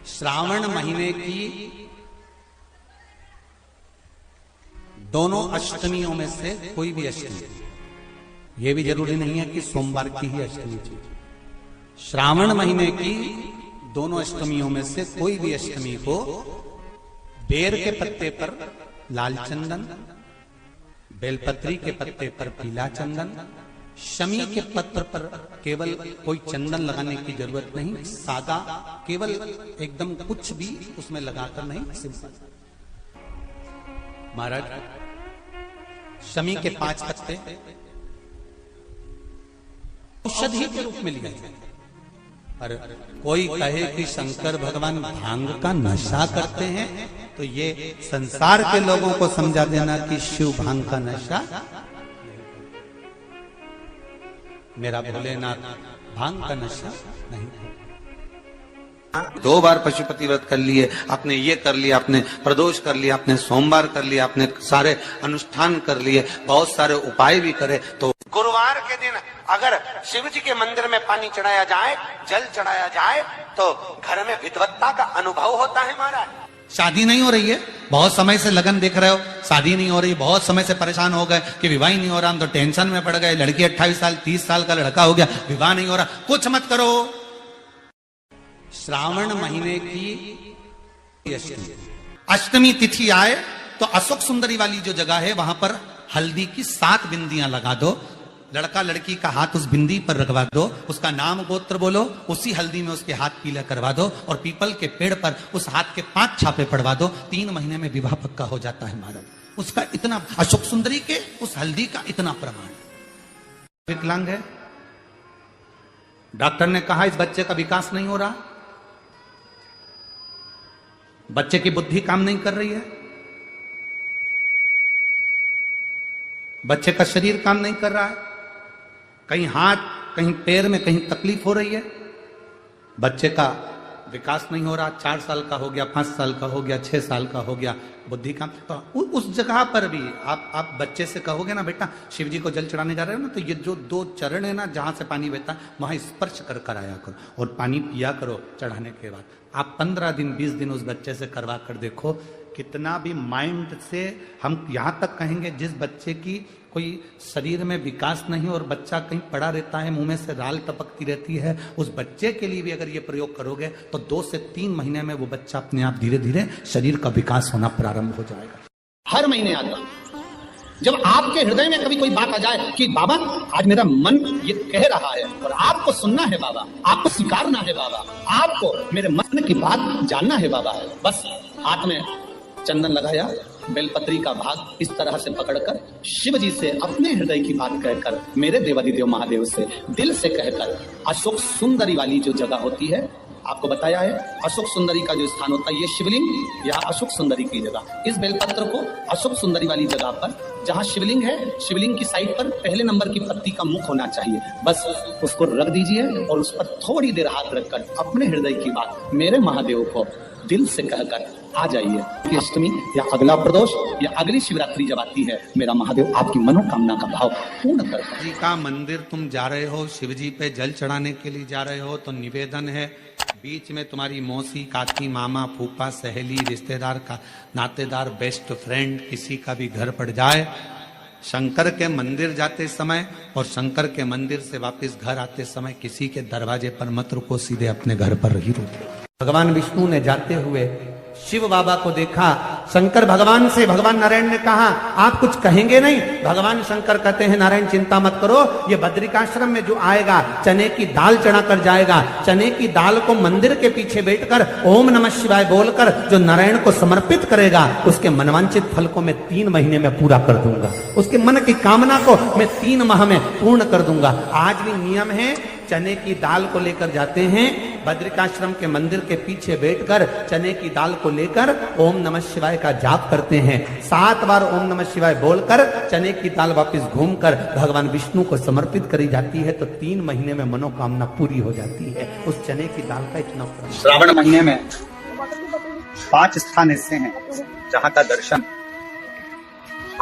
श्रावण महीने की दोनों अष्टमियों में से कोई भी अष्टमी, यह भी जरूरी नहीं है कि सोमवार की ही अष्टमी चाहिए। श्रावण महीने की दोनों अष्टमियों में से कोई भी अष्टमी को बेर के पत्ते पर लाल चंदन, बेलपत्री के पत्ते पर पीला चंदन, शमी के पत्र पर केवल कोई चंदन लगाने की जरूरत नहीं, सादा केवल एकदम कुछ भी उसमें लगाकर नहीं, सिंपल। महाराज शमी के 5 पत्ते औषधि के रूप में लिए जाते। पर कोई कहे कि शंकर भगवान भांग का नशा करते हैं, तो ये संसार के लोगों को समझा देना कि शिव भांग का नशा, मेरा भोलेनाथ भांग का नशा नहीं। 2 बार पशुपति व्रत कर लिए, आपने ये कर लिया, आपने प्रदोष कर लिया, आपने सोमवार कर लिया, आपने सारे अनुष्ठान कर लिए, बहुत सारे उपाय भी करे, तो गुरुवार के दिन अगर शिव जी के मंदिर में पानी चढ़ाया जाए, जल चढ़ाया जाए, तो घर में विद्वत्ता का अनुभव होता है। महाराज शादी नहीं हो रही है, बहुत समय से लगन देख रहे हो, शादी नहीं हो रही, बहुत समय से परेशान हो गए कि विवाह ही नहीं हो रहा, हम तो टेंशन में पड़ गए, लड़की 28 साल 30 साल का लड़का हो गया, विवाह नहीं हो रहा, कुछ मत करो। श्रावण महीने की अष्टमी तिथि आए तो अशोक सुंदरी वाली जो जगह है वहां पर हल्दी की 7 बिंदियां लगा दो, लड़का लड़की का हाथ उस बिंदी पर रखवा दो, उसका नाम गोत्र बोलो, उसी हल्दी में उसके हाथ पीला करवा दो, और पीपल के पेड़ पर उस हाथ के 5 छापे पड़वा दो, 3 महीने में विवाह पक्का हो जाता है। महाराज उसका इतना, अशोक सुंदरी के उस हल्दी का इतना प्रमाण। विकलांग है, डॉक्टर ने कहा इस बच्चे का विकास नहीं हो रहा, बच्चे की बुद्धि काम नहीं कर रही है, बच्चे का शरीर काम नहीं कर रहा है, कहीं हाथ कहीं पैर में कहीं तकलीफ हो रही है, बच्चे का विकास नहीं हो रहा, 4 साल का हो गया, 5 साल का हो गया, 6 साल का हो गया, बुद्धि काम, तो उस जगह पर भी आप बच्चे से कहोगे ना बेटा शिव जी को जल चढ़ाने जा रहे हो ना, तो ये जो 2 चरण है ना जहां से पानी बहता है वहां स्पर्श कर आया करो और पानी पिया करो चढ़ाने के बाद। आप 15 दिन 20 दिन उस बच्चे से करवा कर देखो, कितना भी माइंड से हम यहां तक कहेंगे, जिस बच्चे की कोई शरीर में विकास नहीं और बच्चा कहीं पड़ा रहता है, मुंह में से राल टपकती रहती है, उस बच्चे के लिए भी अगर ये प्रयोग करोगे तो 2 से 3 महीने में वो बच्चा अपने आप धीरे धीरे शरीर का विकास होना प्रारंभ हो जाएगा। हर महीने आता जब आपके हृदय में कभी कोई बात आ जाए कि बाबा आज मेरा मन ये कह रहा है और आपको सुनना है बाबा, आपको स्वीकारना है बाबा, आपको मेरे मन की बात जानना है बाबा, बस हाथ में चंदन लगाया, बेलपत्री का भाग इस तरह से पकड़कर शिव जी से अपने हृदय की बात कहकर, मेरे देवादिदेव महादेव से दिल से कहकर, अशोक सुंदरी वाली जो जगह होती है, आपको बताया है अशोक सुंदरी का जो स्थान होता है, ये शिवलिंग या अशोक सुंदरी की जगह, इस बेलपत्र को अशोक सुंदरी वाली जगह पर जहां शिवलिंग है, शिवलिंग की साइड पर पहले नंबर की पत्ती का मुख होना चाहिए, बस उसको रख दीजिए और उस पर थोड़ी देर हाथ रखकर अपने हृदय की बात मेरे महादेव को दिल से कहकर आ जाइए कि अष्टमी या अगला प्रदोष या अगली शिवरात्रि जब आती है, मेरा महादेव आपकी मनोकामना का भाव पूर्ण करता है। जी का मंदिर तुम जा रहे हो, शिव जी पे जल चढ़ाने के लिए जा रहे हो, तो निवेदन है बीच में तुम्हारी मौसी, काकी, मामा, फूफा, सहेली, रिश्तेदार का नातेदार, बेस्ट फ्रेंड किसी का भी घर पड़ जाए, शंकर के मंदिर जाते समय और शंकर के मंदिर से वापस घर आते समय किसी के दरवाजे पर मत रुको, सीधे अपने घर पर ही रुको। भगवान विष्णु ने जाते हुए शिव बाबा को देखा, शंकर भगवान से, भगवान नारायण ने कहा आप कुछ कहेंगे नहीं? भगवान शंकर कहते हैं नारायण चिंता मत करो, ये बद्रिकाश्रम में जो आएगा चने की दाल चढ़ा कर जाएगा, चने की दाल को मंदिर के पीछे बैठकर ओम नमः शिवाय बोलकर जो नारायण को समर्पित करेगा, उसके मनवांचित फल को मैं 3 महीने में पूरा कर दूंगा, उसके मन की कामना को मैं 3 माह में पूर्ण कर दूंगा। आज भी नियम है, चने की दाल को लेकर जाते हैं, बद्रिकाश्रम के मंदिर के पीछे बैठकर चने की दाल को लेकर ओम नमः शिवाय का जाप करते हैं, 7 बार ओम नमः शिवाय बोलकर चने की दाल वापस घूमकर भगवान विष्णु को समर्पित करी जाती है, तो 3 महीने में मनोकामना पूरी हो जाती है। उस चने की दाल का इतना श्रावण महीने में 5 स्थान ऐसे हैं जहाँ का दर्शन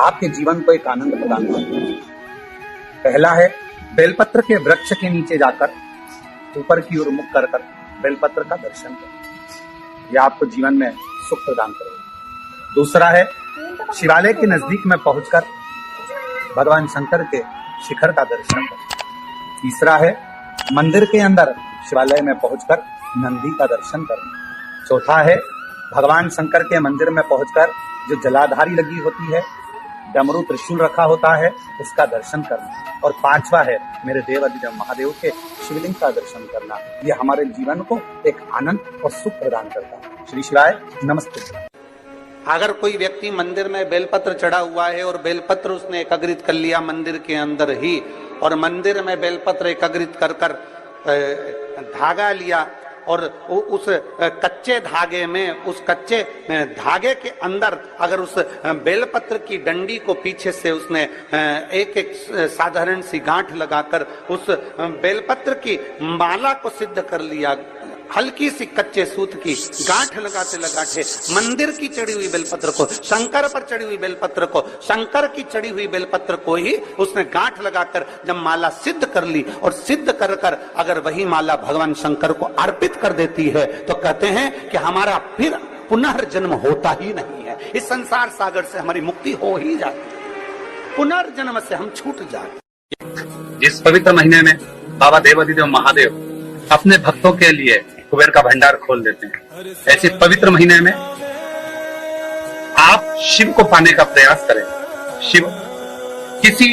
आपके जीवन को एक आनंद प्रदान करता है। पहला है बेलपत्र के वृक्ष के नीचे जाकर ऊपर की ओर मुख कर बेलपत्र का दर्शन करें। यह आपको जीवन में सुख प्रदान करेगा। दूसरा है शिवालय के नजदीक में पहुंचकर भगवान शंकर के शिखर का दर्शन करना। तीसरा है मंदिर के अंदर शिवालय में पहुंचकर नंदी का दर्शन करना। चौथा है भगवान शंकर के मंदिर में पहुंचकर जो जलाधारी लगी होती है, डमरू त्रिशूल रखा होता है, उसका दर्शन करना। और पांचवा है मेरे देव अधिदेव महादेव के शिवलिंग का दर्शन करना। ये हमारे जीवन को एक आनंद और सुख प्रदान करता है। श्री शिवाय नमस्ते। अगर कोई व्यक्ति मंदिर में बेलपत्र चढ़ा हुआ है और बेलपत्र उसने एकत्रित कर लिया मंदिर के अंदर ही, और मंदिर में बेलपत्र एकत्रित कर कर धागा लिया और उस कच्चे धागे में, उस कच्चे धागे के अंदर अगर उस बेलपत्र की डंडी को पीछे से उसने एक एक साधारण सी गांठ लगाकर उस बेलपत्र की माला को सिद्ध कर लिया, हल्की सी कच्चे सूत की गांठ लगाते लगाते मंदिर की चढ़ी हुई बेलपत्र को, शंकर पर चढ़ी हुई बेलपत्र को, शंकर की चढ़ी हुई बेलपत्र को ही उसने गांठ लगाकर जब माला सिद्ध कर ली और सिद्ध कर कर अगर वही माला भगवान शंकर को अर्पित कर देती है तो कहते हैं कि हमारा फिर पुनर्जन्म होता ही नहीं है। इस संसार सागर से हमारी मुक्ति हो ही जाती है, पुनर्जन्म से हम छूट जाते। जिस पवित्र महीने में बाबा देव अधिदेव महादेव अपने भक्तों के लिए कुबेर का भंडार खोल देते हैं, ऐसे पवित्र महीने में आप शिव को पाने का प्रयास करें। शिव किसी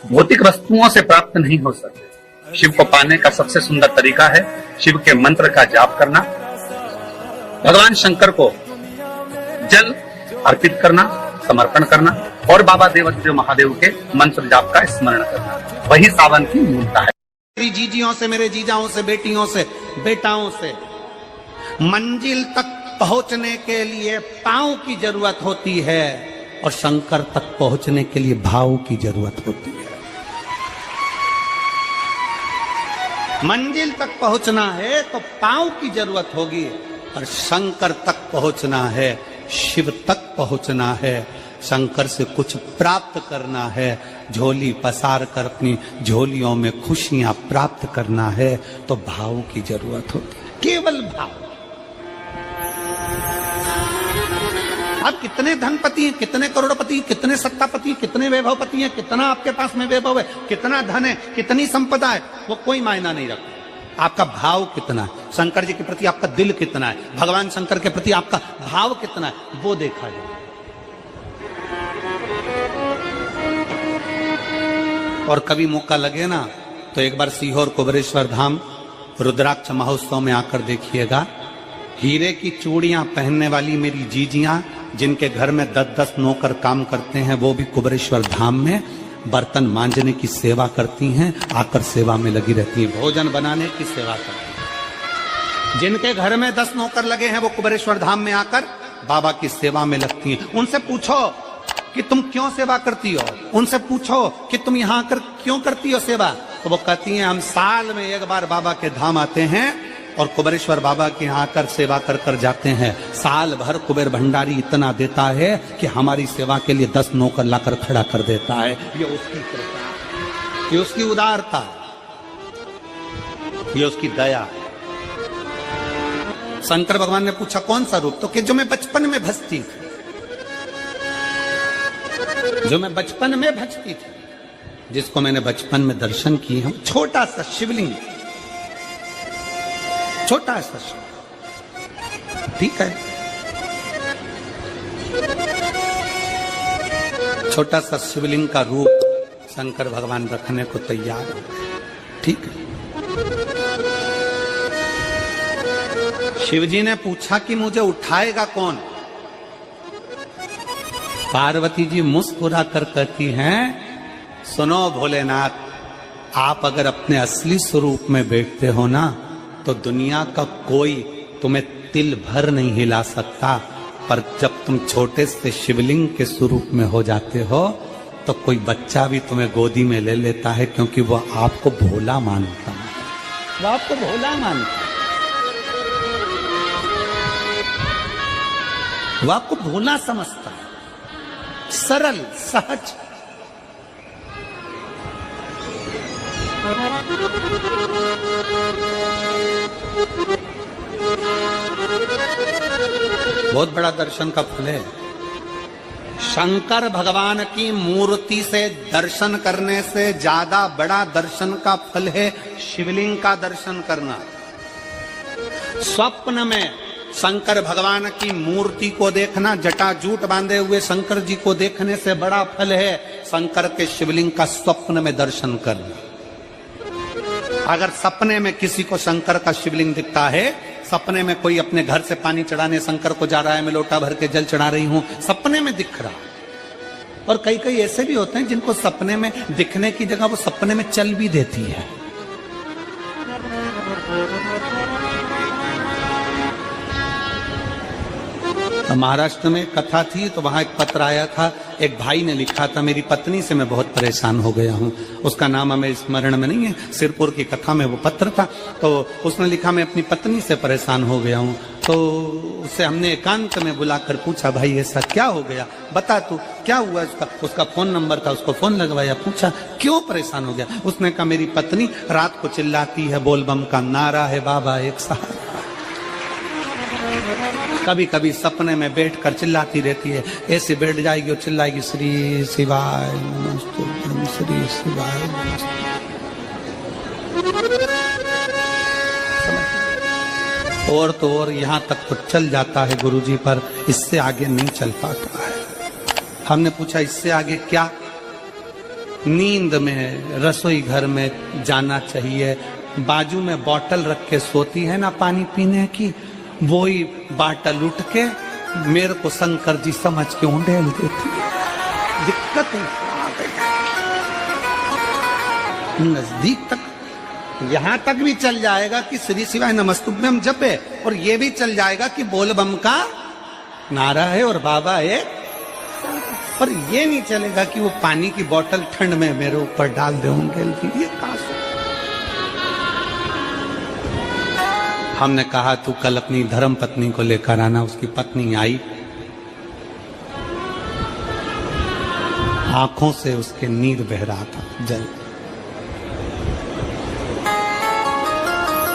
भौतिक वस्तुओं से प्राप्त नहीं हो सकते। शिव को पाने का सबसे सुंदर तरीका है शिव के मंत्र का जाप करना, भगवान शंकर को जल अर्पित करना, समर्पण करना और बाबा देव अधिदेव महादेव के मंत्र जाप का स्मरण करना। वही सावन की मूलता है। मेरी जीजियों से, मेरे जीजाओं से, बेटियों से, बेटाओं से मंजिल तक पहुंचने के लिए पांव की जरूरत होती है और शंकर तक पहुंचने के लिए भाव की जरूरत होती है। मंजिल तक पहुंचना है तो पांव की जरूरत होगी और शंकर तक पहुंचना है, शिव तक पहुंचना है, शंकर से कुछ प्राप्त करना है, झोली पसार कर अपनी झोलियों में खुशियां प्राप्त करना है तो भाव की जरूरत होती है, केवल भाव। आप कितने धनपति हैं, कितने करोड़पति हैं, कितने सत्तापति हैं, कितने वैभवपति हैं, कितना आपके पास में वैभव है, कितना धन है, कितनी संपदा है, वो कोई मायना नहीं रखता। आपका भाव कितना है, शंकर जी के प्रति आपका दिल कितना है, भगवान शंकर के प्रति आपका भाव कितना है, वो देखा जाए। और कभी मौका लगे ना तो एक बार सीहोर कुबेरेश्वर धाम रुद्राक्ष महोत्सव में आकर देखिएगा। हीरे की चूड़ियां पहनने वाली मेरी जीजियां जिनके घर में 10-10 नौकर काम करते हैं, वो भी कुबेरेश्वर धाम में बर्तन मांजने की सेवा करती हैं, आकर सेवा में लगी रहती हैं, भोजन बनाने की सेवा करती हैं। जिनके घर में 10 नौकर लगे हैं वो कुबेरेश्वर धाम में आकर बाबा की सेवा में लगती हैं। उनसे पूछो कि तुम क्यों सेवा करती हो, उनसे पूछो कि तुम यहाँ आकर क्यों करती हो सेवा, तो वो कहती हैं हम साल में एक बार बाबा के धाम आते हैं और कुबेरेश्वर बाबा के यहाँ आकर सेवा कर कर जाते हैं। साल भर कुबेर भंडारी इतना देता है कि हमारी सेवा के लिए 10 नौकर लाकर खड़ा कर देता है। ये उसकी कृपा, ये उसकी उदारता, ये उसकी दया। शंकर भगवान ने पूछा कौन सा रूप, तो कि जो मैं बचपन में भजती थी, जो मैं बचपन में भजती थी, जिसको मैंने बचपन में दर्शन किए हैं, छोटा सा शिवलिंग, छोटा सा शिव, ठीक है, छोटा सा शिवलिंग का रूप शंकर भगवान रखने को तैयार है, ठीक है। शिवजी ने पूछा कि मुझे उठाएगा कौन। पार्वती जी मुस्कुरा कर कहती हैं सुनो भोलेनाथ, आप अगर अपने असली स्वरूप में बैठते हो ना तो दुनिया का कोई तुम्हें तिल भर नहीं हिला सकता, पर जब तुम छोटे से शिवलिंग के स्वरूप में हो जाते हो तो कोई बच्चा भी तुम्हें गोदी में ले लेता है, क्योंकि वो आपको भोला मानता है, वो आपको भोला मानता है, वो आपको भोला समझता है, सरल सहज। बहुत बड़ा दर्शन का फल है। शंकर भगवान की मूर्ति से दर्शन करने से ज्यादा बड़ा दर्शन का फल है शिवलिंग का दर्शन करना। स्वप्न में शंकर भगवान की मूर्ति को देखना, जटाजूट बांधे हुए शंकर जी को देखने से बड़ा फल है शंकर के शिवलिंग का स्वप्न में दर्शन करना। अगर सपने में किसी को शंकर का शिवलिंग दिखता है, सपने में कोई अपने घर से पानी चढ़ाने शंकर को जा रहा है, मैं लोटा भर के जल चढ़ा रही हूं, सपने में दिख रहा। और कई कई ऐसे भी होते हैं जिनको सपने में दिखने की जगह वो सपने में चल भी देती है। तो महाराष्ट्र में कथा थी, तो वहां एक पत्र आया था, एक भाई ने लिखा था, मेरी पत्नी से मैं बहुत परेशान हो गया हूं। उसका नाम हमें स्मरण में नहीं है, सिरपुर की कथा में वो पत्र था। तो उसने लिखा, मैं अपनी पत्नी से परेशान हो गया हूं। तो उससे हमने एकांत में बुलाकर पूछा, भाई ऐसा क्या हो गया, बता तू क्या हुआ। उसका फोन नंबर था, उसको फोन लगवाया, पूछा क्यों परेशान हो गया। उसने कहा, मेरी पत्नी रात को चिल्लाती है, बोलबम का नारा है बाबा एक साथ। कभी कभी सपने में बैठकर चिल्लाती रहती है, ऐसे बैठ जाएगी और चिल्लाएगी, श्री शिवाय नमस्तुभ्यं, श्री शिवाय नमस्तुभ्यं। और तो और यहाँ तक तो चल जाता है गुरुजी, पर इससे आगे नहीं चल पाता है। हमने पूछा इससे आगे क्या। नींद में रसोई घर में जाना चाहिए, बाजू में बोतल रख के सोती है ना पानी पीने की, वही बाटल उठ के मेरे को शंकर जी समझ के उंडेल देती है। दिक्कत नजदीक तक, यहां तक भी चल जाएगा कि श्री शिवाय नमस्तुभ्यं जप है, और ये भी चल जाएगा कि बोल बम का नारा है और बाबा है, पर ये नहीं चलेगा कि वो पानी की बोतल ठंड में मेरे ऊपर डाल दे उंडेल की। ये पास हमने कहा, तू कल अपनी धर्म पत्नी को लेकर आना। उसकी पत्नी आई, आंखों से उसके नीर बह रहा था, जल,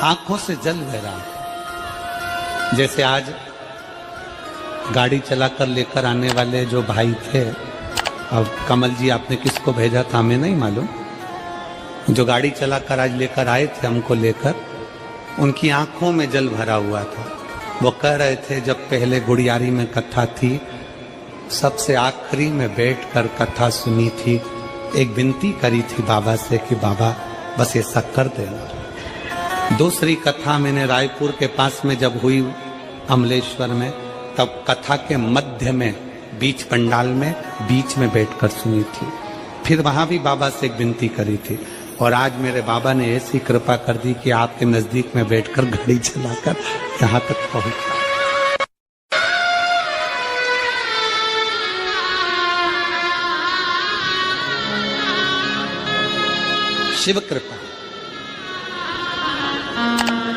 आंखों से जल बह रहा था। जैसे आज गाड़ी चलाकर लेकर आने वाले जो भाई थे, अब कमल जी आपने किसको भेजा था हमें नहीं मालूम, जो गाड़ी चलाकर आज लेकर आए थे हमको लेकर, उनकी आंखों में जल भरा हुआ था। वो कह रहे थे, जब पहले गुड़ियारी में कथा थी, सबसे आखिरी में बैठकर कथा सुनी थी, एक विनती करी थी बाबा से कि बाबा बस ऐसा कर देना। दूसरी कथा मैंने रायपुर के पास में जब हुई अमलेश्वर में, तब कथा के मध्य में बीच पंडाल में बीच में बैठकर सुनी थी। फिर वहां भी बाबा से एक विनती करी थी, और आज मेरे बाबा ने ऐसी कृपा कर दी कि आपके नजदीक में बैठकर गाड़ी चलाकर यहां तक पहुंचा। शिव कृपा।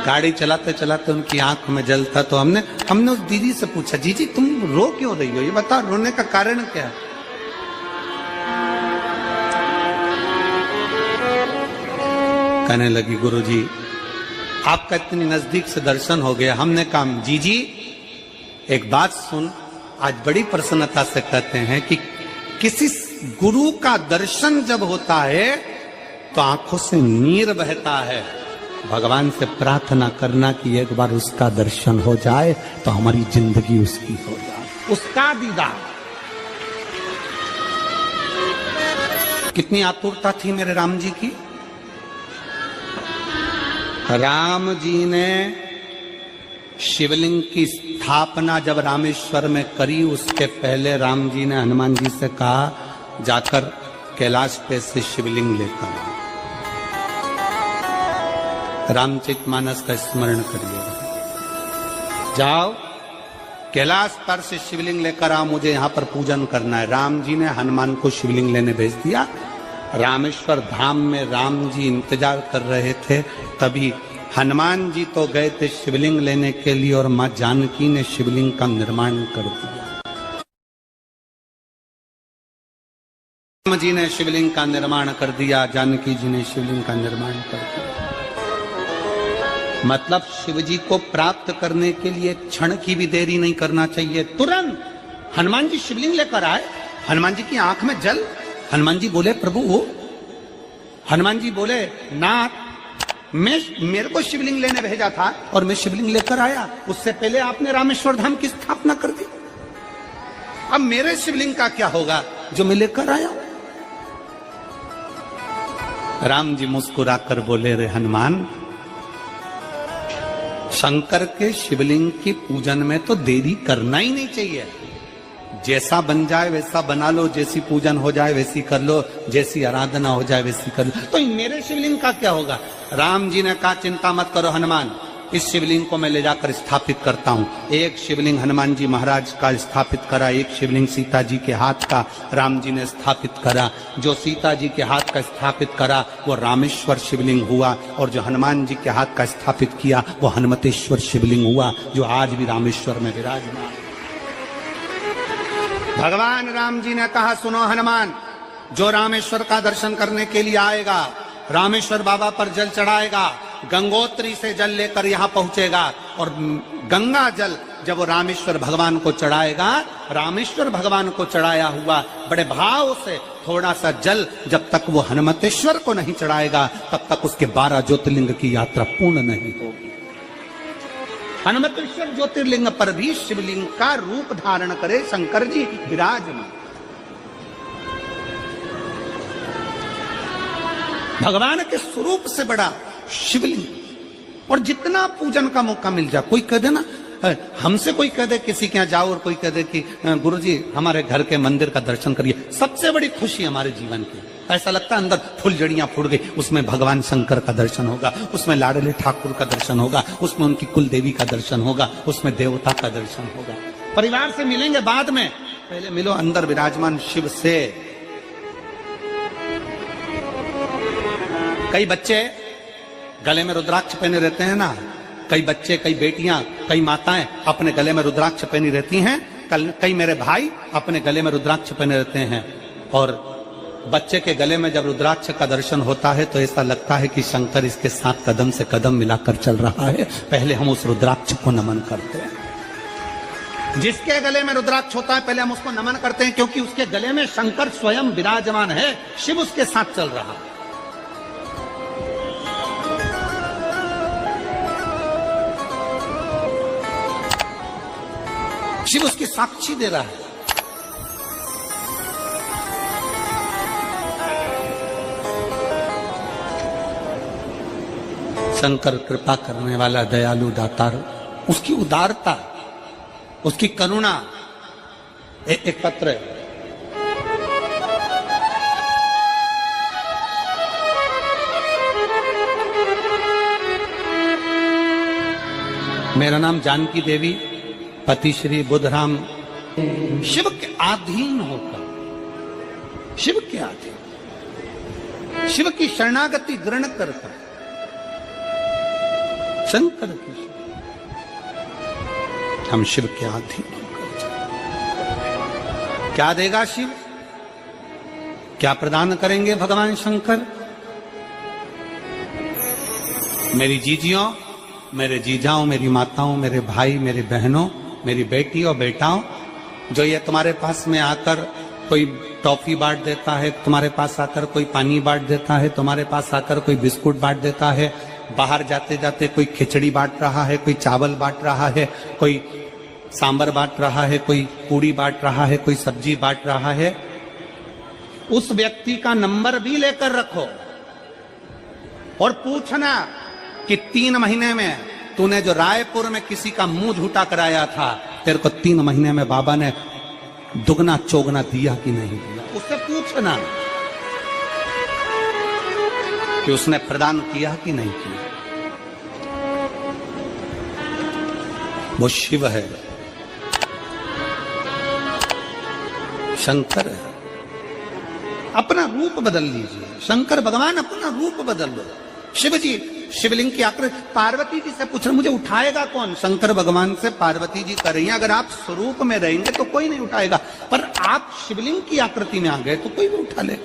गाड़ी चलाते चलाते उनकी आंख में जल था, तो हमने उस दीदी से पूछा, जी तुम रो क्यों रही हो, ये बताओ, रोने का कारण क्या है। कहने लगी, गुरुजी आपका इतनी नजदीक से दर्शन हो गया। हमने कहा, जी एक बात सुन, आज बड़ी प्रसन्नता से कहते हैं कि किसी गुरु का दर्शन जब होता है तो आंखों से नीर बहता है। भगवान से प्रार्थना करना कि एक बार उसका दर्शन हो जाए तो हमारी जिंदगी उसकी हो जाए, उसका दीदार। कितनी आतुरता थी मेरे राम जी की। राम जी ने शिवलिंग की स्थापना जब रामेश्वर में करी, उसके पहले राम जी ने हनुमान जी से कहा, जाकर कैलाश पे से शिवलिंग लेकर आओ। रामचरितमानस का स्मरण करिए, जाओ कैलाश पर से शिवलिंग लेकर आओ, मुझे यहाँ पर पूजन करना है। राम जी ने हनुमान को शिवलिंग लेने भेज दिया। रामेश्वर धाम में राम जी इंतजार कर रहे थे, तभी हनुमान जी तो गए थे शिवलिंग लेने के लिए, और मां जानकी ने शिवलिंग का निर्माण कर दिया। राम जी ने शिवलिंग का निर्माण कर दिया, जानकी जी ने शिवलिंग का निर्माण कर दिया। मतलब शिव जी को प्राप्त करने के लिए क्षण की भी देरी नहीं करना चाहिए, तुरंत हनुमान जी शिवलिंग लेकर आए, हनुमान जी की आंख में जल, हनुमान जी बोले प्रभु वो, हनुमान जी बोले नाथ मेरे को शिवलिंग लेने भेजा था और मैं शिवलिंग लेकर आया, उससे पहले आपने रामेश्वर धाम की स्थापना कर दी, अब मेरे शिवलिंग का क्या होगा जो मैं लेकर आया। राम जी मुस्कुराकर बोले रे हनुमान, शंकर के शिवलिंग की पूजन में तो देरी करना ही नहीं चाहिए, जैसा बन जाए वैसा बना लो, जैसी पूजन हो जाए वैसी कर लो, जैसी आराधना हो जाए वैसी कर लो, तो मेरे शिवलिंग का क्या होगा। राम जी ने कहा चिंता मत करो हनुमान, इस शिवलिंग को मैं ले जाकर स्थापित करता हूं। एक शिवलिंग हनुमान जी महाराज का स्थापित करा, एक शिवलिंग सीता जी के हाथ का राम जी ने स्थापित करा। जो सीता जी के हाथ का स्थापित करा वो रामेश्वर शिवलिंग हुआ, और जो हनुमान जी के हाथ का स्थापित किया वो हनुमतेश्वर शिवलिंग हुआ, जो आज भी रामेश्वर में विराजमान। भगवान राम जी ने कहा सुनो हनुमान, जो रामेश्वर का दर्शन करने के लिए आएगा, रामेश्वर बाबा पर जल चढ़ाएगा, गंगोत्री से जल लेकर यहाँ पहुंचेगा, और गंगा जल जब वो रामेश्वर भगवान को चढ़ाएगा, रामेश्वर भगवान को चढ़ाया हुआ बड़े भाव से थोड़ा सा जल जब तक वो हनुमतेश्वर को नहीं चढ़ाएगा तब तक उसके 12 ज्योतिर्लिंग की यात्रा पूर्ण नहीं होगी। हनुमतेश्वर ज्योतिर्लिंग पर भी शिवलिंग का रूप धारण करे शंकर जी विराजमान। भगवान के स्वरूप से बड़ा शिवलिंग, और जितना पूजन का मौका मिल जाए, कोई कह दे ना, हमसे कोई कह दे किसी के यहाँ जाओ और कोई कह दे कि गुरुजी हमारे घर के मंदिर का दर्शन करिए, सबसे बड़ी खुशी हमारे जीवन की। ऐसा लगता है अंदर फुलझड़ियां फूट गई, उसमें भगवान शंकर का दर्शन होगा, उसमें लाडले ठाकुर का दर्शन होगा, उसमें उनकी कुल देवी का दर्शन होगा, उसमें देवता का दर्शन होगा। परिवार से मिलेंगे बाद में, पहले मिलो अंदर विराजमान शिव से। कई बच्चे गले में रुद्राक्ष पहने रहते हैं ना, कई बच्चे, कई बेटियां, कई माताएं अपने गले में रुद्राक्ष पहनी रहती हैं, कई मेरे भाई अपने गले में रुद्राक्ष पहने रहते हैं, और बच्चे के गले में जब रुद्राक्ष का दर्शन होता है तो ऐसा लगता है कि शंकर इसके साथ कदम से कदम मिलाकर चल रहा है। पहले हम उस रुद्राक्ष को नमन करते हैं। जिसके गले में रुद्राक्ष होता है पहले हम उसको नमन करते हैं, क्योंकि उसके गले में शंकर स्वयं विराजमान है, शिव उसके साथ चल रहा है। शिव उसकी साक्षी दे रहा है। शंकर कृपा करने वाला दयालु दातार, उसकी उदारता, उसकी करुणा। एक पत्र है, मेरा नाम जानकी देवी, पति श्री बुधराम, शिव के अधीन होकर, शिव के अधीन, शिव की शरणागति ग्रहण कर शंकर की, हम शिव के अधीन होकर क्या देगा शिव, क्या प्रदान करेंगे भगवान शंकर। मेरी जीजियों, मेरे जीजाओं, मेरी माताओं, मेरे भाई, मेरी बहनों, मेरी बेटी और बेटाओं, जो ये तुम्हारे पास में आकर कोई टॉफी बांट देता है, तुम्हारे पास आकर कोई पानी बांट देता है, तुम्हारे पास आकर कोई बिस्कुट बांट देता है, बाहर जाते जाते कोई खिचड़ी बांट रहा है, कोई चावल बांट रहा है, कोई सांबर बांट रहा है, कोई पूड़ी बांट रहा है, कोई सब्जी बांट रहा है, उस व्यक्ति का नंबर भी लेकर रखो और पूछना कि 3 महीने में तूने जो रायपुर में किसी का मुंह झूठा कराया था, तेरे को 3 महीने में बाबा ने दुगना चौगना दिया कि नहीं दिया। उससे पूछना कि उसने प्रदान किया कि नहीं किया। वो शिव है, शंकर है। अपना रूप बदल लीजिए, शंकर भगवान अपना रूप बदल लो। शिव जी शिवलिंग की आकृति, पार्वती जी से पूछ रहे मुझे उठाएगा कौन, शंकर भगवान से पार्वती जी कर रही हैं, अगर आप स्वरूप में रहेंगे तो कोई नहीं उठाएगा, पर आप शिवलिंग की आकृति में आ गए तो कोई भी उठा ले।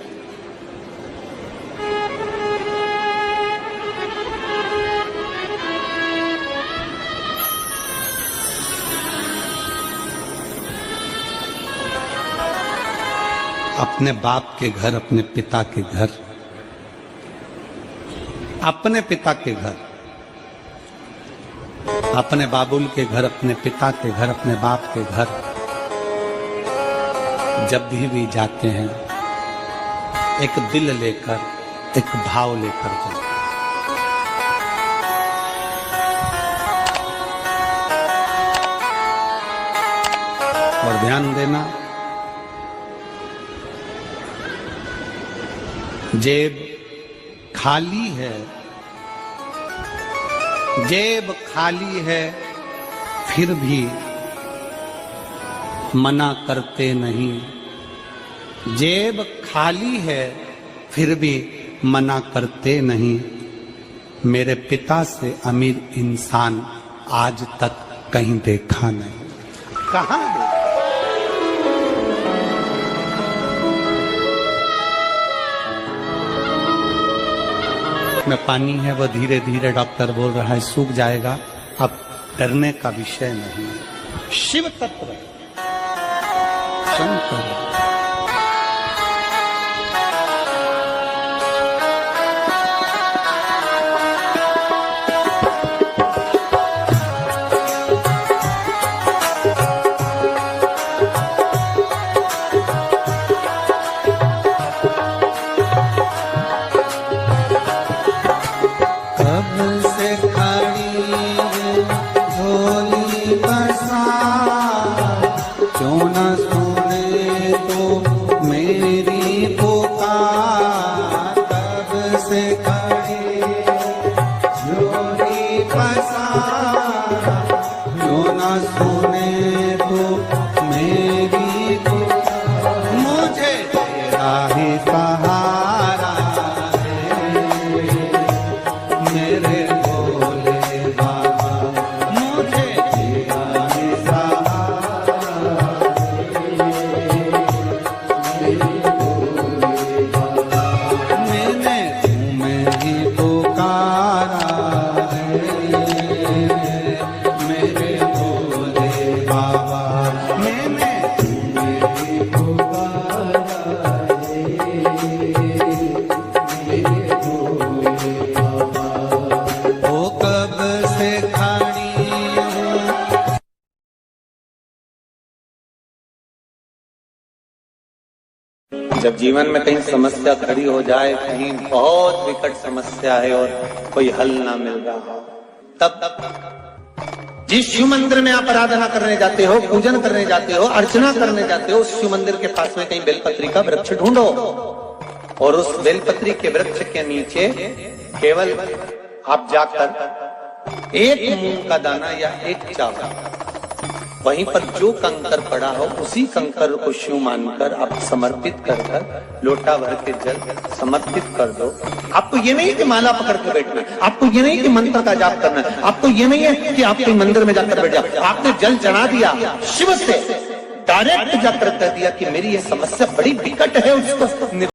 अपने बाप के घर, अपने पिता के घर, अपने पिता के घर, अपने बाबुल के घर, अपने पिता के घर, अपने बाप के घर जब भी जाते हैं एक दिल लेकर, एक भाव लेकर जाते हैं। और ध्यान देना, जेब खाली है, जेब खाली है, फिर भी मना करते नहीं। जेब खाली है, फिर भी मना करते नहीं। मेरे पिता से अमीर इंसान आज तक कहीं देखा नहीं। कहां देखा? में पानी है, वह धीरे धीरे डॉक्टर बोल रहा है सूख जाएगा। अब डरने का विषय नहीं। शिव तत्व शंकर जब जीवन में कहीं समस्या खड़ी हो जाए, कहीं बहुत विकट समस्या है और कोई हल ना मिल रहा हो, तब जिस शिव मंदिर में आप आराधना करने जाते हो, पूजन करने जाते हो, अर्चना करने जाते हो, उस शिव मंदिर के पास में कहीं बेलपत्री का वृक्ष ढूंढो और उस बेलपत्री के वृक्ष के नीचे केवल आप जाकर एक मूंग का दाना या एक चावल, वहीं पर जो कंकर पड़ा हो उसी कंकर को शिव मानकर आप समर्पित कर लोटा भर के जल समर्पित कर दो। आपको ये नहीं कि माला पकड़ के बैठना है, आपको ये नहीं कि मंत्र का जाप करना है, आपको ये नहीं है कि आपके मंदिर में जाकर बैठ जाओ। आपने जल चढ़ा दिया, शिव से डायरेक्ट जाकर कह दिया कि मेरी ये समस्या बड़ी विकट है, उसको